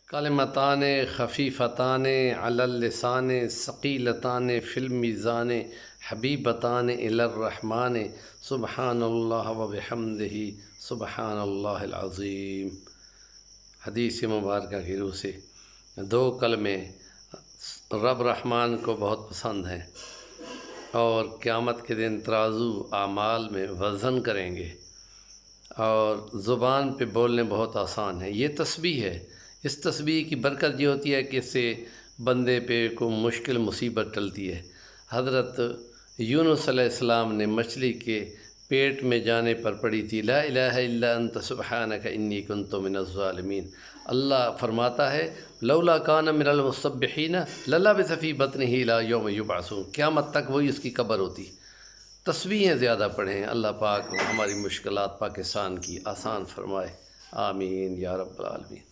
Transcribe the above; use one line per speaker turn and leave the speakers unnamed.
کلمتان خفیفتان علی اللسان ثقیلتان فی المیزان حبیبتان الی الرحمن سبحان اللہ و بحمدہ سبحان اللہ العظیم۔ حدیث مبارکہ کی روح سے دو کلمے رب رحمان کو بہت پسند ہیں اور قیامت کے دن ترازو اعمال میں وزن کریں گے، اور زبان پہ بولنے بہت آسان ہے۔ یہ تسبیح ہے۔ اس تسبیح کی برکت یہ ہوتی ہے کہ اس سے بندے پہ کوئی مشکل مصیبت ٹلتی ہے۔ حضرت یونس علیہ السلام نے مچھلی کے پیٹ میں جانے پر پڑھی تھی لا الہ الا انت سبحانک انی کنت من الظالمین۔ اللہ فرماتا ہے لولا کان من المسبحین للبث فی بطنہ الی یوم یبعثون، قیامت تک وہی اس کی قبر ہوتی۔ تسبیحیں زیادہ پڑھیں، اللہ پاک ہماری مشکلات پاکستان کی آسان فرمائے، آمین یا رب العالمین۔